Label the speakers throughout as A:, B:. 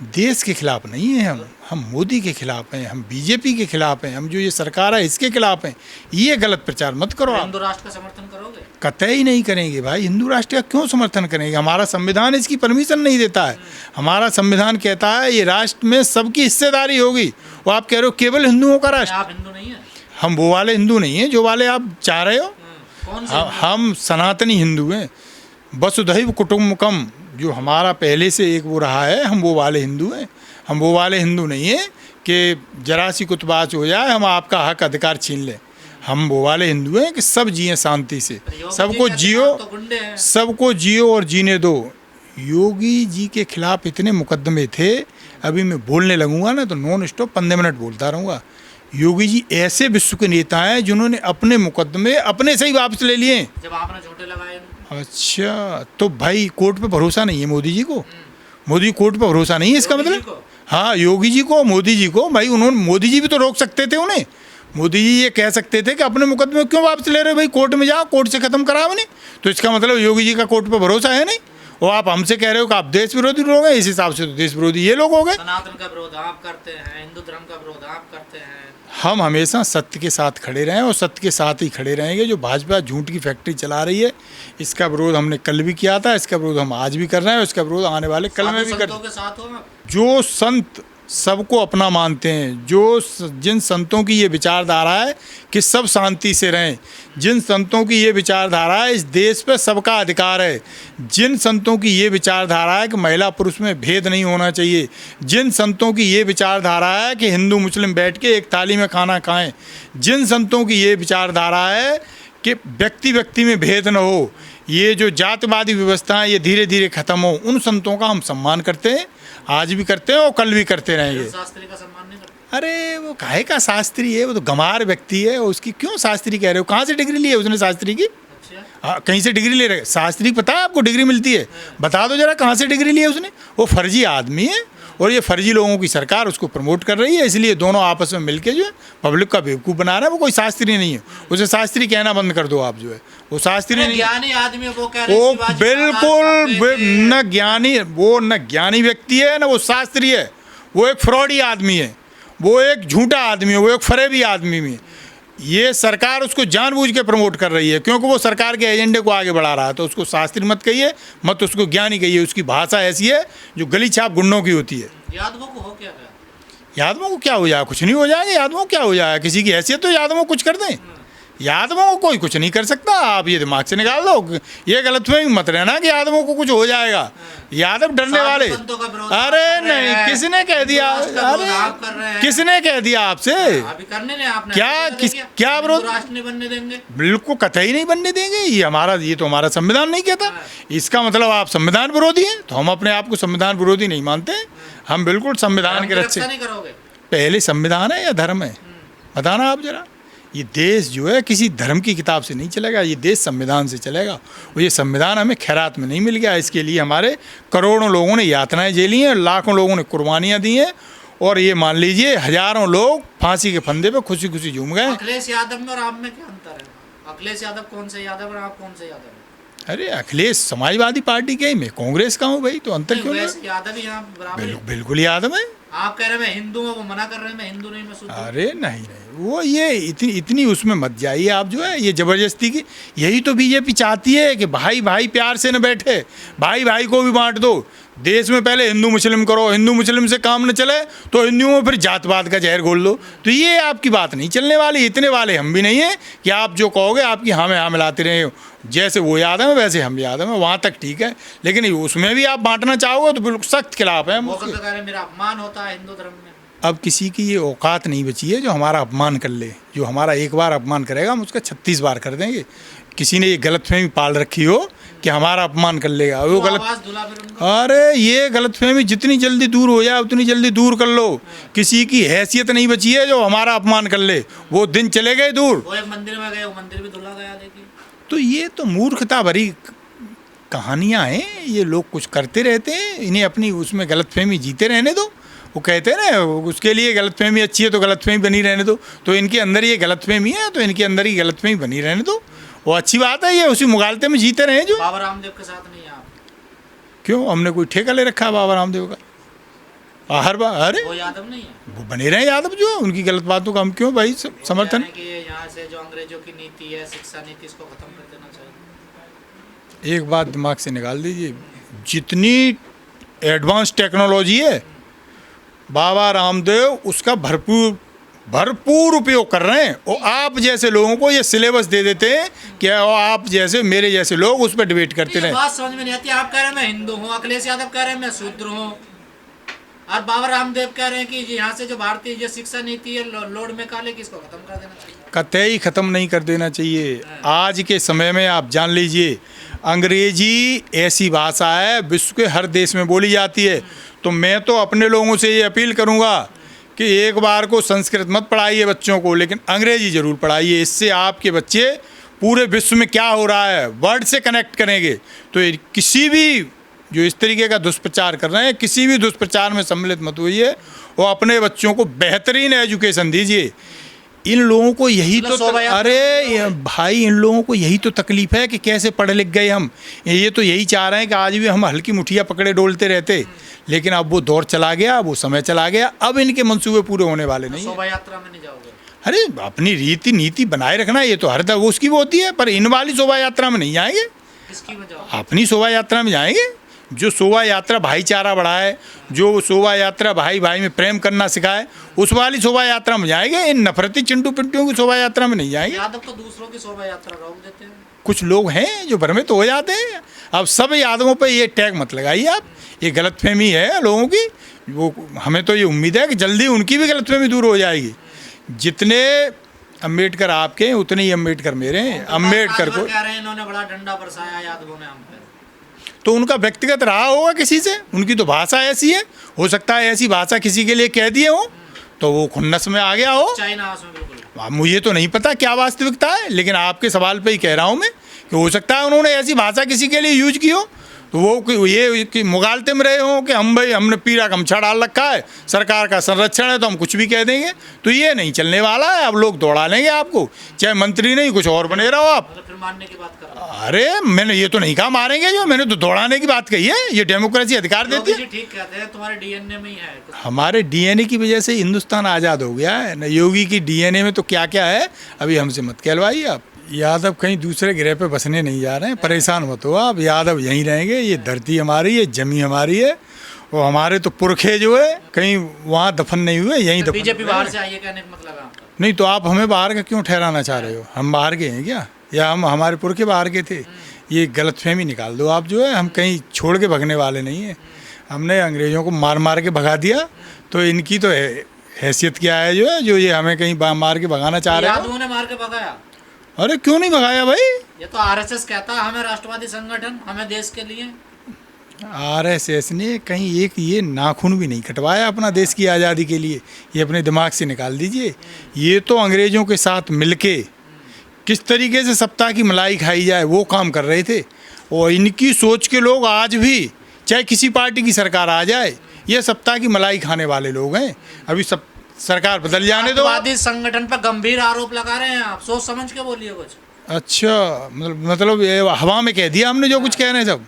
A: देश के खिलाफ नहीं है हम मोदी के खिलाफ हैं, हम बीजेपी के खिलाफ हैं, हम जो ये सरकार है इसके खिलाफ हैं। ये गलत प्रचार मत करो आप।
B: हिंदू राष्ट्र का समर्थन करोगे?
A: कतई नहीं करेंगे भाई, हिंदू राष्ट्र का क्यों समर्थन करेंगे? हमारा संविधान इसकी परमिशन नहीं देता है। हमारा संविधान कहता है ये राष्ट्र में सबकी हिस्सेदारी होगी। वो आप कह रहे हो केवल हिंदुओं का राष्ट्र।
B: आप हिंदू नहीं है?
A: हम वो वाले हिंदू नहीं हैं जो वाले आप चाह रहे हो।
B: कौन से?
A: हम सनातनी हिंदू हैं, वसुधैव कुटुम्बकम जो हमारा पहले से एक वो रहा है, हम वो वाले हिंदू हैं। हम वो वाले हिंदू नहीं हैं कि जरा सी कुतबाच हो जाए हम आपका हक अधिकार छीन लें। हम वो वाले हिंदू हैं कि सब जिए शांति से, सबको जियो, सबको जियो और जीने दो। योगी जी के खिलाफ इतने मुकदमे थे, अभी मैं बोलने लगूंगा ना तो नॉन स्टॉप 15 मिनट बोलता रहूँगा। योगी जी ऐसे विश्व के नेता हैं जिन्होंने अपने मुकदमे अपने से ही वापस ले लिए।
B: जब आपने झूठे लगाए।
A: अच्छा, तो भाई कोर्ट पे भरोसा नहीं है मोदी जी को? मोदी कोर्ट पे भरोसा नहीं है इसका मतलब? हाँ, योगी जी को, मोदी जी को। भाई उन्होंने, मोदी जी भी तो रोक सकते थे उन्हें। मोदी जी ये कह सकते थे कि अपने मुकदमे क्यों वापस ले रहे हो भाई, कोर्ट में जाओ, कोर्ट से खत्म कराओ नहीं। तो इसका मतलब योगी जी का कोर्ट पे भरोसा है नहीं। और आप हमसे कह रहे हो कि आप देश विरोधी लोग हैं, इस हिसाब से तो देश विरोधी ये लोग हो गए।
B: सनातन का विरोध आप करते हैं, हिंदू धर्म का विरोध आप करते हैं।
A: हम हमेशा सत्य के साथ खड़े रहे और सत्य के साथ ही खड़े रहेंगे। जो भाजपा झूठ की फैक्ट्री चला रही है, इसका विरोध हमने कल भी किया था, इसका विरोध हम आज भी कर रहे हैं, इसका विरोध आने वाले कल में भी कर। जो संत सबको अपना मानते हैं, जिन संतों की ये विचारधारा है कि सब शांति से रहें, जिन संतों की ये विचारधारा है इस देश पे सबका अधिकार है, जिन संतों की ये विचारधारा है कि महिला पुरुष में भेद नहीं होना चाहिए, जिन संतों की ये विचारधारा है कि हिंदू मुस्लिम बैठ के एक थाली में खाना खाएं, जिन संतों की ये विचारधारा है कि व्यक्ति व्यक्ति में भेद न हो, ये जो जातिवादी व्यवस्था है ये धीरे धीरे ख़त्म हो, उन संतों का हम सम्मान करते हैं, आज भी करते हैं और कल भी करते रहेंगे।
B: शास्त्री का सम्मान नहीं करते?
A: अरे वो काहे का शास्त्री है, वो तो गंवार व्यक्ति है, उसकी क्यों शास्त्री कह रहे हो? कहाँ से डिग्री ली है उसने शास्त्री की? हाँ, कहीं से डिग्री ले रहे? शास्त्री पता है आपको डिग्री मिलती है? बता दो जरा कहाँ से डिग्री ली है उसने। वो फर्जी आदमी है और ये फर्जी लोगों की सरकार उसको प्रमोट कर रही है, इसलिए दोनों आपस में मिलके जो है पब्लिक का बेवकूफ़ बना रहा है। वो कोई शास्त्री नहीं है, उसे शास्त्री कहना बंद कर दो आप। जो है वो शास्त्री नहीं,
B: ज्ञानी आदमी। वो कह रहे
A: वो बिल्कुल न ज्ञानी, वो न ज्ञानी व्यक्ति है न वो शास्त्री है। वो एक फ्रॉडी आदमी है, वो एक झूठा आदमी है, वो एक फरेबी आदमी है। ये सरकार उसको जानबूझ के प्रमोट कर रही है क्योंकि वो सरकार के एजेंडे को आगे बढ़ा रहा है। तो उसको शास्त्री मत कहिए, मत उसको ज्ञानी कहिए। उसकी भाषा ऐसी है जो गली छाप गुंडों की होती है।
B: यादवों को हो क्या?
A: यादवों को क्या हो जाएगा? कुछ नहीं हो जाएगा। यादवों को क्या हो जाएगा? किसी की हैसियत तो यादवों को कुछ कर दें? यादवों को कोई कुछ नहीं कर सकता। आप ये दिमाग से निकाल दो, ये गलतफहमी मत रहना कि यादवों को कुछ हो जाएगा। यादव डरने वाले? अरे नहीं, किसने कह दिया? अरे किसने कह दिया आपसे? क्या विरोध?
B: बनने देंगे?
A: बिल्कुल कतई नहीं बनने देंगे। ये तो हमारा संविधान नहीं कहता। इसका मतलब आप संविधान विरोधी हैं, तो हम अपने आप को संविधान विरोधी नहीं मानते। हम बिल्कुल संविधान के रक्षक। पहले संविधान है या धर्म है, बताना आप जरा। ये देश जो है किसी धर्म की किताब से नहीं चलेगा, ये देश संविधान से चलेगा। और ये संविधान हमें खैरात में नहीं मिल गया। इसके लिए हमारे करोड़ों लोगों ने यातनाएं झेली हैं, लाखों लोगों ने कुर्बानियां दी हैं, और ये मान लीजिए हजारों लोग फांसी के फंदे पे खुशी खुशी झूम गए।
B: अखिलेश यादव में और आप में क्या अंतर है? अखिलेश यादव कौन से यादव और आप कौन से यादव?
A: अरे अखिलेश समाजवादी पार्टी के ही, मैं कांग्रेस का हूँ भाई, तो अंतर क्यों?
B: यादव ही यहाँ बराबर।
A: बिल्कुल यादव है।
B: आप कह रहे हैं मैं हिंदू हूँ, वो मना कर रहे हैं मैं हिंदू नहीं, मैं शुद्ध।
A: अरे नहीं, वो ये इतनी उसमें मत जाइए आप। जो है ये ज़बरदस्ती की, यही तो बीजेपी चाहती है कि भाई भाई प्यार से न बैठे, भाई भाई को भी बांट दो। देश में पहले हिंदू मुस्लिम करो, हिंदू मुस्लिम से काम न चले तो हिंदुओं में फिर जातवाद का जहर घोल दो। तो ये आपकी बात नहीं चलने वाली। इतने वाले हम भी नहीं है कि आप जो कहोगे आपकी हाँ में हाँ मिलाते रहे। जैसे वो यादव है वैसे हम यादव हैं, वहाँ तक ठीक है, लेकिन उसमें भी आप बांटना चाहोगे तो बिल्कुल सख्त खिलाफ है।
B: मेरा अपमान होता है हिंदू धर्म में।
A: अब किसी की ये औकात नहीं बची है जो हमारा अपमान कर ले। जो हमारा एक बार अपमान करेगा हम उसका 36 बार कर देंगे। किसी ने ये गलतफहमी पाल रखी हो कि हमारा अपमान कर लेगा, वो गलत। अरे ये गलतफहमी जितनी जल्दी दूर हो जाए उतनी जल्दी दूर कर लो। किसी की हैसियत नहीं बची है जो हमारा अपमान कर ले, वो दिन चले गए दूर।
B: वो एक मंदिर में गए, वो मंदिर भी धुला गया, देखिए।
A: तो ये तो मूर्खता भरी कहानियाँ हैं। ये लोग कुछ करते रहते हैं, इन्हें अपनी उसमें गलतफहमी जीते रहने दो। वो कहते हैं ना उसके लिए गलतफहमी अच्छी है तो गलतफहमी बनी रहने दो। तो इनके अंदर ये गलतफहमी है तो इनके अंदर ही गलतफहमी बनी रहने दो। वो अच्छी बात है, ये उसी मुगालते में जीते रहे। जो
B: बाबा रामदेव के साथ नहीं है आप?
A: क्यों, हमने कोई ठेका ले रखा है बाबा रामदेव का? हर बार अरे
B: वो यादव नहीं है।
A: वो बने रहे यादव, जो उनकी गलत बातों का हम क्यों भाई समर्थन।
B: कि यहाँ से जो अंग्रेजों की नीति है, शिक्षा नीति, इसको खत्म कर देना चाहिए।
A: एक बात दिमाग से निकाल दीजिए, जितनी एडवांस टेक्नोलॉजी है बाबा रामदेव उसका भरपूर उपयोग कर रहे हैं, और आप जैसे लोगों को ये सिलेबस दे देते हैं कि आप जैसे मेरे जैसे लोग उस पर डिबेट करते रहे।
B: बात समझ में नहीं आती। आप कह रहे हैं मैं हिंदू हूँ, अखिलेश यादव कह रहे हैं मैं शूद्र हूँ, और बाबा रामदेव कह रहे हैं कि यहाँ से जो भारतीय जो शिक्षा नीति है लोड में काले की, इसको खत्म कर देना चाहिए।
A: कतई ख़त्म नहीं कर देना चाहिए। आज के समय में आप जान लीजिए, अंग्रेजी ऐसी भाषा है विश्व के हर देश में बोली जाती है। तो मैं तो अपने लोगों से ये अपील करूँगा कि एक बार को संस्कृत मत पढ़ाइए बच्चों को, लेकिन अंग्रेजी ज़रूर पढ़ाइए। इससे आपके बच्चे पूरे विश्व में क्या हो रहा है वर्ड से कनेक्ट करेंगे। तो किसी भी जो इस तरीके का दुष्प्रचार कर रहे हैं, किसी भी दुष्प्रचार में सम्मिलित मत होइए, और अपने बच्चों को बेहतरीन एजुकेशन दीजिए। इन लोगों को यही तो अरे भाई, इन लोगों को यही तो तकलीफ है कि कैसे पढ़ लिख गए हम। ये तो यही चाह रहे हैं कि आज भी हम हल्की मुठिया पकड़े डोलते रहते, लेकिन अब वो दौर चला गया, वो समय चला गया, अब इनके मंसूबे पूरे होने वाले नहीं।
B: शोभा यात्रा में नहीं जाओगे?
A: अरे अपनी रीति नीति बनाए रखना, ये तो हर दफा उसकी वो होती है, पर इन वाली शोभा यात्रा में नहीं जाएंगे।
B: किसकी वजह?
A: अपनी शोभा यात्रा में जाएंगे, जो शोभा यात्रा भाईचारा बढ़ाए, जो शोभा यात्रा भाई भाई में प्रेम करना सिखाए, उस वाली शोभा यात्रा में जाएंगे। इन नफरती चिंटू पिंटुओं की शोभा यात्रा में नहीं जाएंगे।
B: यादव तो दूसरों की शोभा यात्रा रोक देते हैं।
A: कुछ लोग हैं जो भ्रमित हो जाते हैं। अब सब यादवों पे ये टैग मत लगाइए आप, ये गलतफहमी है लोगों की। वो हमें तो ये उम्मीद है कि जल्दी उनकी भी गलतफहमी दूर हो जाएगी। जितने अम्बेडकर आपके हैं उतने ही अम्बेडकर मेरे हैं। अम्बेडकर को
B: कह रहे हैं इन्होंने बड़ा डंडा बरसाया यादवों ने हम पे।
A: तो उनका व्यक्तिगत रहा होगा किसी से, उनकी तो भाषा ऐसी है, हो सकता है ऐसी भाषा किसी के लिए कह दिए हो तो वो खुन्नस में आ गया हो।
B: चाइना में बिल्कुल
A: मुझे तो नहीं पता क्या वास्तविकता है, लेकिन आपके सवाल पे ही कह रहा हूँ मैं कि हो सकता है उन्होंने ऐसी भाषा किसी के लिए यूज की हो, तो वो ये मुगालते में रहे हों कि हम भाई हमने पीला गमछा डाल रखा है, सरकार का संरक्षण है तो हम कुछ भी कह देंगे। तो ये नहीं चलने वाला है। अब लोग दौड़ा लेंगे आपको, चाहे मंत्री नहीं कुछ और बने रहो आप।
B: फिर मानने की बात कर रहे हैं।
A: अरे मैंने ये तो नहीं कहा मारेंगे, जो मैंने तो दौड़ाने की बात कही है। ये डेमोक्रेसी अधिकार देती है।
B: ठीक कहते हैं, तुम्हारे डीएनए में ही है कुछ।
A: हमारे डीएनए की वजह से हिंदुस्तान आज़ाद हो गया है न। योगी की डीएनए में तो क्या क्या है, अभी हमसे मत कहलवाइए आप। यादव कहीं दूसरे ग्रह पे बसने नहीं जा रहे हैं, परेशान मत हो आप। यादव यहीं रहेंगे, ये धरती हमारी है, जमी हमारी है, और हमारे तो पुरखे जो है कहीं वहाँ दफन नहीं हुए, यहीं दफन।
B: बीजेपी बाहर से आई है कहने का मतलब है आपका?
A: नहीं तो आप हमें बाहर का क्यों ठहराना चाह रहे हो? हम बाहर के हैं क्या, या हम हमारे पुरखे बाहर के थे? ये गलतफहमी निकाल दो आप। जो है हम कहीं छोड़ के भगने वाले नहीं हैं। हमने अंग्रेज़ों को मार मार के भगा दिया, तो इनकी तो हैसियत क्या है जो है जो ये हमें कहीं मार के भगाना चाह रहे हैं।
B: यादवों ने मार के भगाया?
A: अरे क्यों नहीं भगाया भाई?
B: ये तो आरएसएस कहता है हमें राष्ट्रवादी संगठन, हमें देश के लिए।
A: आरएसएस ने कहीं एक ये नाखून भी नहीं कटवाया अपना देश की आज़ादी के लिए। ये अपने दिमाग से निकाल दीजिए। ये तो अंग्रेज़ों के साथ मिलके किस तरीके से सप्ताह की मलाई खाई जाए वो काम कर रहे थे। और इनकी सोच के लोग आज भी, चाहे किसी पार्टी की सरकार आ जाए, ये सप्ताह की मलाई खाने वाले लोग हैं। अभी सब सरकार बदल जाने दो।
B: राष्ट्रवादी संगठन पर गंभीर आरोप लगा रहे हैं आप, सोच समझ के बोलिए कुछ।
A: अच्छा, मतलब ये हवा में कह दिया हमने जो कुछ कह रहे हैं सब।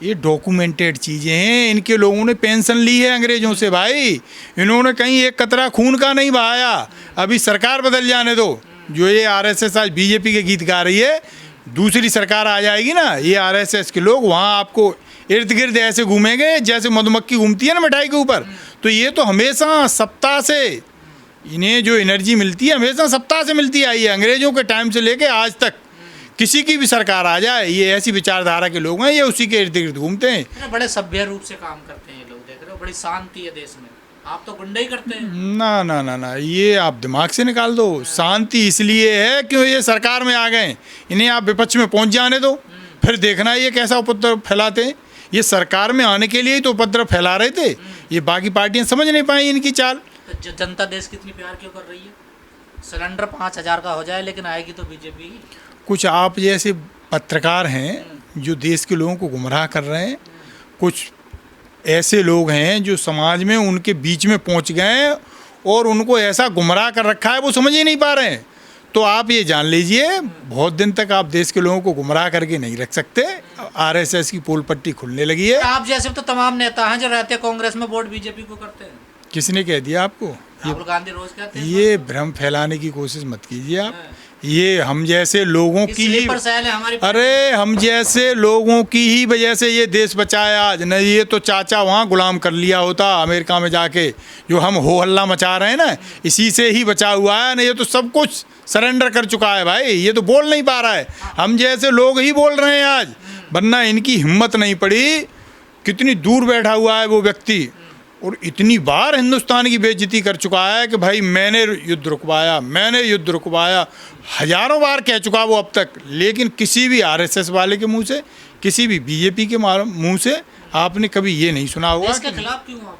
A: ये डॉक्यूमेंटेड चीज़ें हैं। इनके लोगों ने पेंशन ली है अंग्रेज़ों से भाई। इन्होंने कहीं एक कतरा खून का नहीं बहाया। अभी सरकार बदल जाने दो। जो ये आरएसएस आज बीजेपी के गीत गा रही है, दूसरी सरकार आ जाएगी ना, ये आरएसएस के लोग वहाँ आपको इर्द गिर्द ऐसे घूमेंगे जैसे मधुमक्खी घूमती है ना मिठाई के ऊपर। तो ये तो हमेशा सप्ताह से इन्हें जो एनर्जी मिलती है हमेशा सप्ताह से मिलती आई है। अंग्रेज़ों के टाइम से लेके आज तक किसी की भी सरकार आ जाए, ये ऐसी विचारधारा के लोग हैं, ये उसी के इर्द गिर्द घूमते हैं।
B: बड़े सभ्य रूप से काम करते हैं ये लोग, देख रहे हो, बड़ी शांति है देश में। आप तो गुंडे ही करते हैं।
A: ना ना ना ना, ये आप दिमाग से निकाल दो। शांति इसलिए है कि ये सरकार में आ गए, इन्हें आप विपक्ष में पहुंच जाने दो, फिर देखना ये कैसा उपद्रव फैलाते हैं। ये सरकार में आने के लिए ही तो उपद्रव फैला रहे थे। ये बाकी पार्टियां समझ नहीं पाई इनकी चाल।
B: तो जनता देश कितनी प्यार क्यों कर रही है? सिलेंडर 5,000 का हो जाए लेकिन आएगी तो बीजेपी ही।
A: कुछ आप जैसे पत्रकार हैं जो देश के लोगों को गुमराह कर रहे हैं। कुछ ऐसे लोग हैं जो समाज में उनके बीच में पहुंच गए हैं और उनको ऐसा गुमराह कर रखा है वो समझ ही नहीं पा रहे हैं। तो आप ये जान लीजिए बहुत दिन तक आप देश के लोगों को गुमराह करके नहीं रख सकते। आरएसएस की पोल पट्टी खुलने लगी है।
B: आप जैसे तो तमाम नेता हैं जो रहते हैं कांग्रेस में, वोट बीजेपी को करते हैं।
A: किसने कह दिया आपको?
B: राहुल गांधी रोज कहते हैं।
A: ये भ्रम फैलाने की कोशिश मत कीजिए आप। ये हम जैसे लोगों की ही,
B: स्लीपर सेल है हमारी।
A: अरे हम जैसे लोगों की ही वजह से ये देश बचाया आज। नहीं ये तो चाचा वहाँ गुलाम कर लिया होता अमेरिका में जाके, जो हम हो हल्ला मचा रहे हैं ना, इसी से ही बचा हुआ है। नहीं ये तो सब कुछ सरेंडर कर चुका है भाई, ये तो बोल नहीं पा रहा है। हम जैसे लोग ही बोल रहे हैं आज, वरना इनकी हिम्मत नहीं पड़ी। कितनी दूर बैठा हुआ है वो व्यक्ति, और इतनी बार हिंदुस्तान की बेइज्जती कर चुका है कि भाई मैंने युद्ध रुकवाया, मैंने युद्ध रुकवाया। हजारों बार कह चुका वो अब तक, लेकिन किसी भी आरएसएस वाले के मुंह से, किसी भी बीजेपी के मुंह से आपने कभी ये नहीं सुना होगा।
B: इसके खिलाफ क्यों आप?